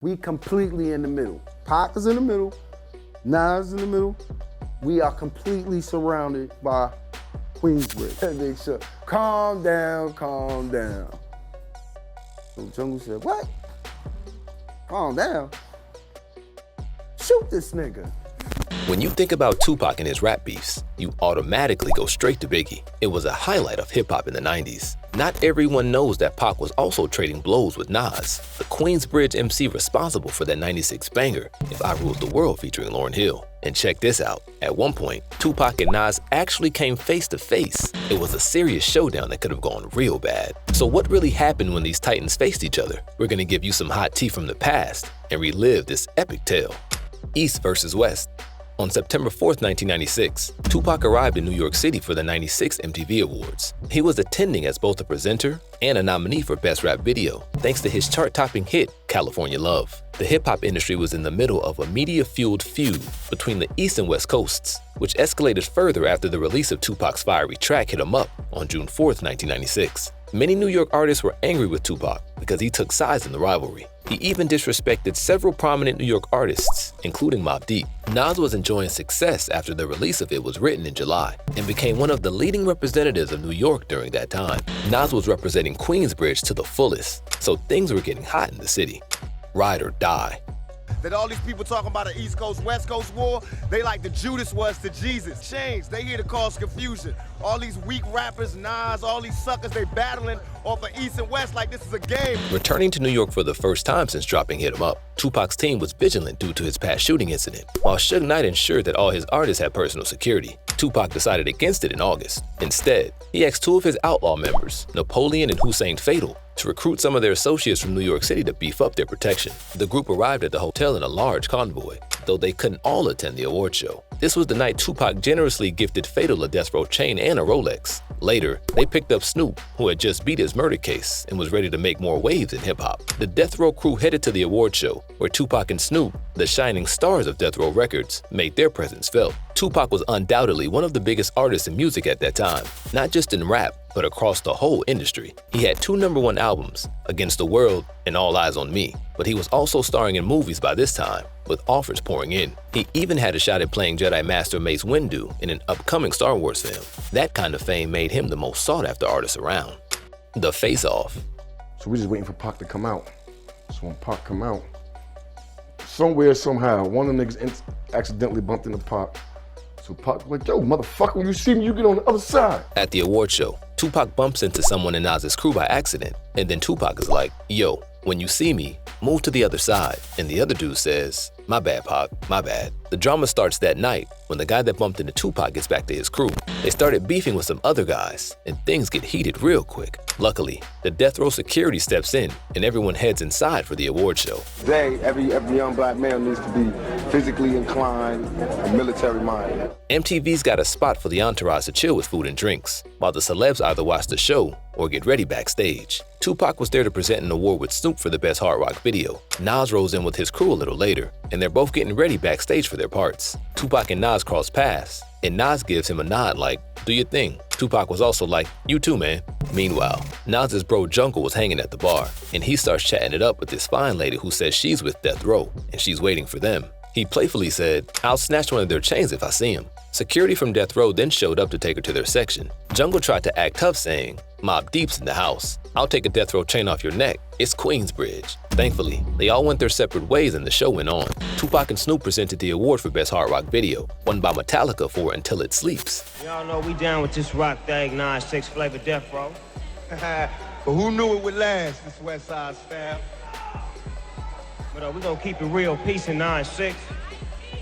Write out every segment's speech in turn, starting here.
We completely in the middle. Pac is in the middle, Nas is in the middle. We are completely surrounded by Queensbridge. That big shit. Calm down, calm down. So Jungle said, what? Calm down? Shoot this nigga. When you think about Tupac and his rap beefs, you automatically go straight to Biggie. It was a highlight of hip-hop in the 90s. Not everyone knows that Pac was also trading blows with Nas, the Queensbridge MC responsible for that 96 banger, If I Ruled the World featuring Lauryn Hill. And check this out, at one point, Tupac and Nas actually came face to face. It was a serious showdown that could have gone real bad. So what really happened when these titans faced each other? We're gonna give you some hot tea from the past and relive this epic tale. East versus West. On September 4th, 1996, Tupac arrived in New York City for the 96 MTV Awards. He was attending as both a presenter and a nominee for Best Rap Video, thanks to his chart-topping hit, California Love. The hip-hop industry was in the middle of a media-fueled feud between the East and West Coasts, which escalated further after the release of Tupac's fiery track Hit 'Em Up on June 4th, 1996. Many New York artists were angry with Tupac because he took sides in the rivalry. He even disrespected several prominent New York artists, including Mobb Deep. Nas was enjoying success after the release of It Was Written in July and became one of the leading representatives of New York during that time. Nas was representing Queensbridge to the fullest, so things were getting hot in the city. Ride or die. That all these people talking about an East Coast, West Coast war, they like the Judas was to Jesus. Change, they here to cause confusion. All these weak rappers, Nas, all these suckers, they battling off of East and West like this is a game. Returning to New York for the first time since dropping Hit 'Em Up, Tupac's team was vigilant due to his past shooting incident. While Suge Knight ensured that all his artists had personal security, Tupac decided against it in August. Instead, he asked two of his outlaw members, Napoleon and Hussein Fatal, to recruit some of their associates from New York City to beef up their protection. The group arrived at the hotel in a large convoy, though they couldn't all attend the award show. This was the night Tupac generously gifted Fatal a Death Row chain and a Rolex. Later, they picked up Snoop, who had just beat his murder case and was ready to make more waves in hip-hop. The Death Row crew headed to the award show, where Tupac and Snoop, the shining stars of Death Row Records, made their presence felt. Tupac was undoubtedly one of the biggest artists in music at that time, not just in rap, but across the whole industry. He had two #1 albums, Against the World and All Eyes on Me, but he was also starring in movies by this time, with offers pouring in. He even had a shot at playing Jedi Master Mace Windu in an upcoming Star Wars film. That kind of fame made him the most sought-after artist around. The Face-Off. So we're just waiting for Pac to come out. So when Pac come out, somewhere, somehow, one of the niggas accidentally bumped into Pac. So Pac was like, yo, motherfucker, when you see me, you get on the other side. At the award show, Tupac bumps into someone in Nas's crew by accident, and then Tupac is like, yo, when you see me, move to the other side. And the other dude says, my bad, Pac, my bad. The drama starts that night when the guy that bumped into Tupac gets back to his crew. They started beefing with some other guys, and things get heated real quick. Luckily, the Death Row security steps in, and everyone heads inside for the award show. Today, every young black male needs to be physically inclined and military-minded. MTV's got a spot for the entourage to chill with food and drinks, while the celebs either watch the show or get ready backstage. Tupac was there to present an award with Snoop for the Best Hard Rock Video. Nas rolls in with his crew a little later, and they're both getting ready backstage for their parts. Tupac and Nas cross paths, and Nas gives him a nod like, do your thing. Tupac was also like, you too, man. Meanwhile, Nas's bro Jungle was hanging at the bar, and he starts chatting it up with this fine lady who says she's with Death Row, and she's waiting for them. He playfully said, I'll snatch one of their chains if I see him. Security from Death Row then showed up to take her to their section. Jungle tried to act tough, saying, Mobb Deep's in the house. I'll take a Death Row chain off your neck. It's Queensbridge. Thankfully, they all went their separate ways and the show went on. Tupac and Snoop presented the award for Best Hard Rock Video, won by Metallica for Until It Sleeps. Y'all know we down with this rock thing, 9-6 flavor Death Row. But who knew it would last, this West Side style? But we gonna keep it real, peace in 9-6.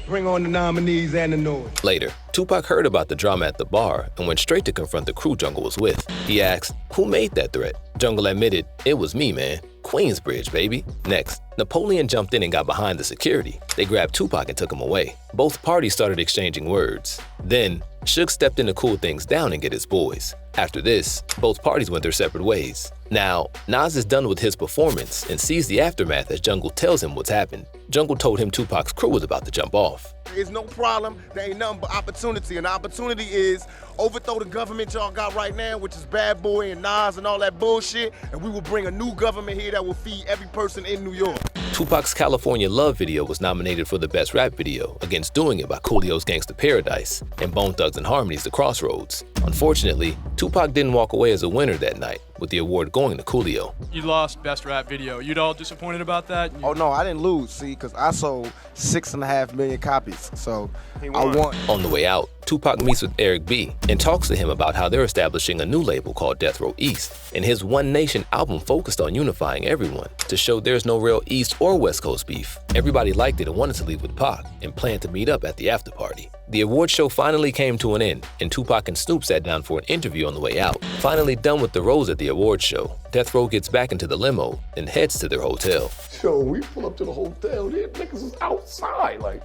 Bring on the nominees and the noise. Later, Tupac heard about the drama at the bar and went straight to confront the crew Jungle was with. He asked, who made that threat? Jungle admitted, it was me, man. Queensbridge, baby. Next, Napoleon jumped in and got behind the security. They grabbed Tupac and took him away. Both parties started exchanging words. Then, Suge stepped in to cool things down and get his boys. After this, both parties went their separate ways. Now, Nas is done with his performance and sees the aftermath as Jungle tells him what's happened. Jungle told him Tupac's crew was about to jump off. There's no problem, there ain't nothing but opportunity, and the opportunity is overthrow the government y'all got right now, which is Bad Boy and Nas and all that bullshit, and we will bring a new government here that will feed every person in New York. Tupac's California Love video was nominated for the Best Rap Video against Doing It by Coolio's Gangsta Paradise and Bone Thugs and Harmony's The Crossroads. Unfortunately, Tupac didn't walk away as a winner that night, with the award going to Coolio. You lost Best Rap Video. You'd all disappointed about that? Oh no, I didn't lose, see, because I sold 6.5 million copies, so I won. On the way out, Tupac meets with Eric B. and talks to him about how they're establishing a new label called Death Row East, and his One Nation album focused on unifying everyone to show there's no real East or West Coast beef. Everybody liked it and wanted to leave with Pac and planned to meet up at the after party. The award show finally came to an end, and Tupac and Snoop sat down for an interview on the way out. Finally done with the roles at the award show, Death Row gets back into the limo and heads to their hotel. So we pull up to the hotel, these niggas is outside, like,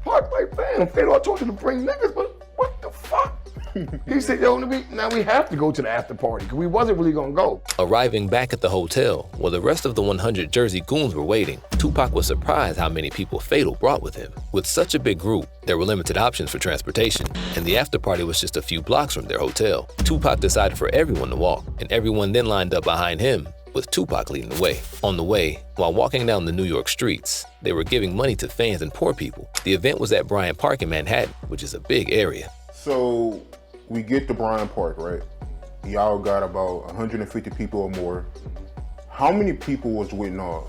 Pac, like, fam, Fado, I told you to bring niggas, but what the fuck? He said, yo, now we have to go to the after party, because we wasn't really gonna go. Arriving back at the hotel, while the rest of the 100 Jersey goons were waiting, Tupac was surprised how many people Fado brought with him. With such a big group, there were limited options for transportation, and the after party was just a few blocks from their hotel. Tupac decided for everyone to walk, and everyone then lined up behind him, with Tupac leading the way. On the way, while walking down the New York streets, they were giving money to fans and poor people. The event was at Bryant Park in Manhattan, which is a big area. So we get to Bryant Park, right? Y'all got about 150 people or more. How many people was with Nas?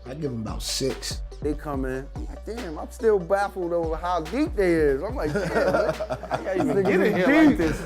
I give them about 6. They come in, I'm like, damn, I'm still baffled over how deep they is. I'm like, damn, man, I gotta even get in here like this.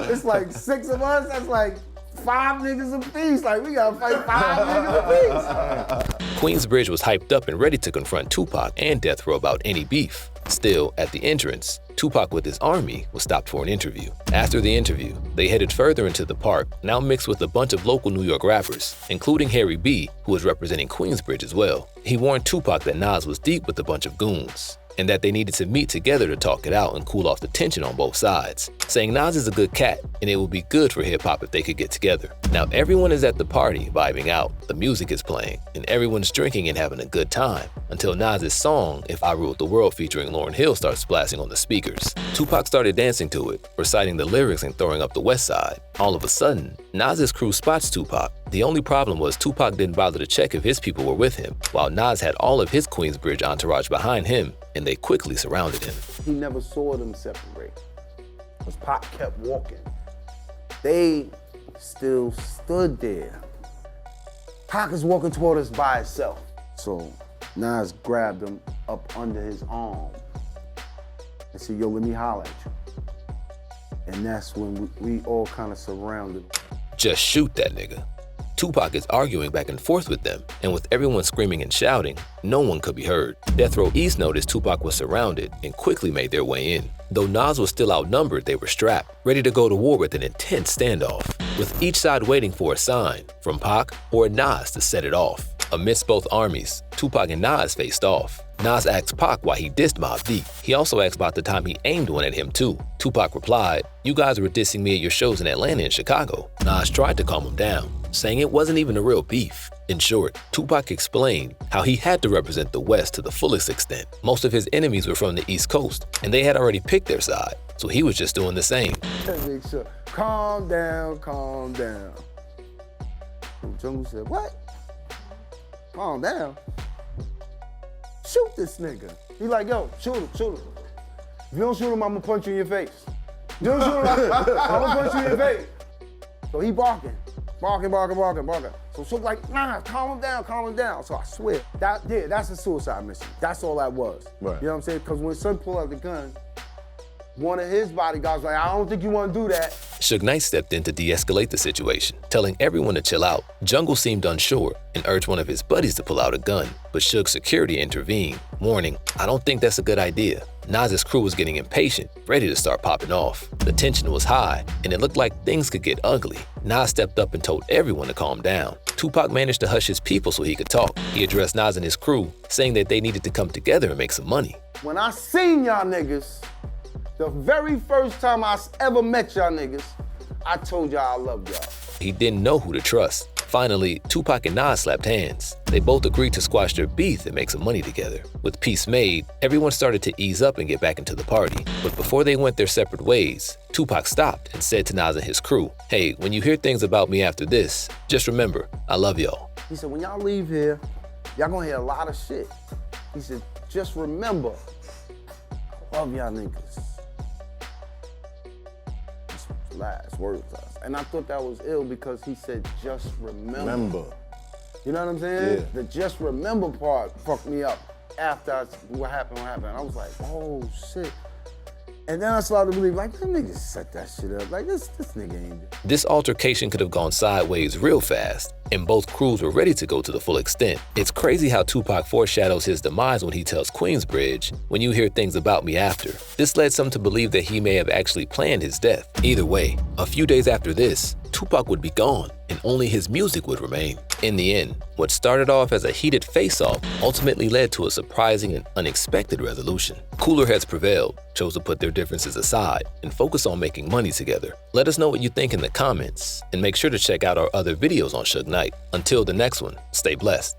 It's like 6 of us, that's like 5 niggas apiece. Like, we gotta fight 5 niggas apiece. Queensbridge was hyped up and ready to confront Tupac and Death Row about any beef. Still, at the entrance, Tupac with his army was stopped for an interview. After the interview, they headed further into the park, now mixed with a bunch of local New York rappers, including Harry B., who was representing Queensbridge as well. He warned Tupac that Nas was deep with a bunch of goons, and that they needed to meet together to talk it out and cool off the tension on both sides, saying Nas is a good cat and it would be good for hip-hop if they could get together. Now everyone is at the party vibing out, the music is playing, and everyone's drinking and having a good time, until Nas's song, If I Ruled the World featuring Lauryn Hill starts blasting on the speakers. Tupac started dancing to it, reciting the lyrics and throwing up the West Side. All of a sudden, Nas's crew spots Tupac. The only problem was Tupac didn't bother to check if his people were with him, while Nas had all of his Queensbridge entourage behind him, and they quickly surrounded him. He never saw them separate, because Pac kept walking. They still stood there. Pac is walking toward us by himself. So Nas grabbed him up under his arm and said, yo, let me holler at you. And that's when we all kind of surrounded him. Just shoot that nigga. Tupac is arguing back and forth with them, and with everyone screaming and shouting, no one could be heard. Death Row East noticed Tupac was surrounded and quickly made their way in. Though Nas was still outnumbered, they were strapped, ready to go to war with an intense standoff, with each side waiting for a sign from Pac or Nas to set it off. Amidst both armies, Tupac and Nas faced off. Nas asked Pac why he dissed Mobb Deep. He also asked about the time he aimed one at him too. Tupac replied, "You guys were dissing me at your shows in Atlanta and Chicago." Nas tried to calm him down, saying it wasn't even a real beef. In short, Tupac explained how he had to represent the West to the fullest extent. Most of his enemies were from the East Coast, and they had already picked their side, so he was just doing the same. Calm down, calm down. Jungle said, what? Calm down. Shoot this nigga. He like, yo, shoot him, shoot him. If you don't shoot him, I'm gonna punch you in your face. If you don't shoot him, I'm gonna punch you in your face. So he barking. So Suge like, nah, calm him down. So I swear, that's a suicide mission. That's all that was. Right. You know what I'm saying? Because when Son pulled out the gun, one of his bodyguards was like, I don't think you want to do that. Suge Knight stepped in to de-escalate the situation, telling everyone to chill out. Jungle seemed unsure and urged one of his buddies to pull out a gun, but Suge's security intervened, warning, I don't think that's a good idea. Nas's crew was getting impatient, ready to start popping off. The tension was high, and it looked like things could get ugly. Nas stepped up and told everyone to calm down. Tupac managed to hush his people so he could talk. He addressed Nas and his crew, saying that they needed to come together and make some money. When I seen y'all niggas, the very first time I ever met y'all niggas, I told y'all I loved y'all. He didn't know who to trust. Finally, Tupac and Nas slapped hands. They both agreed to squash their beef and make some money together. With peace made, everyone started to ease up and get back into the party. But before they went their separate ways, Tupac stopped and said to Nas and his crew, "Hey, when you hear things about me after this, just remember, I love y'all." He said, when y'all leave here, y'all gonna hear a lot of shit. He said, just remember, I love y'all niggas. That's his last words to us. And I thought that was ill because he said, just remember. You know what I'm saying? Yeah. The just remember part fucked me up after what happened. I was like, oh shit. And then I started to believe, like, them niggas set that shit up. Like, this nigga ain't. This altercation could have gone sideways real fast, and both crews were ready to go to the full extent. It's crazy how Tupac foreshadows his demise when he tells Queensbridge, "When you hear things about me after." This led some to believe that he may have actually planned his death. Either way, a few days after this, Tupac would be gone, and only his music would remain. In the end, what started off as a heated face-off ultimately led to a surprising and unexpected resolution. Cooler heads prevailed, chose to put their differences aside, and focus on making money together. Let us know what you think in the comments, and make sure to check out our other videos on Suge Knight. Until the next one, stay blessed.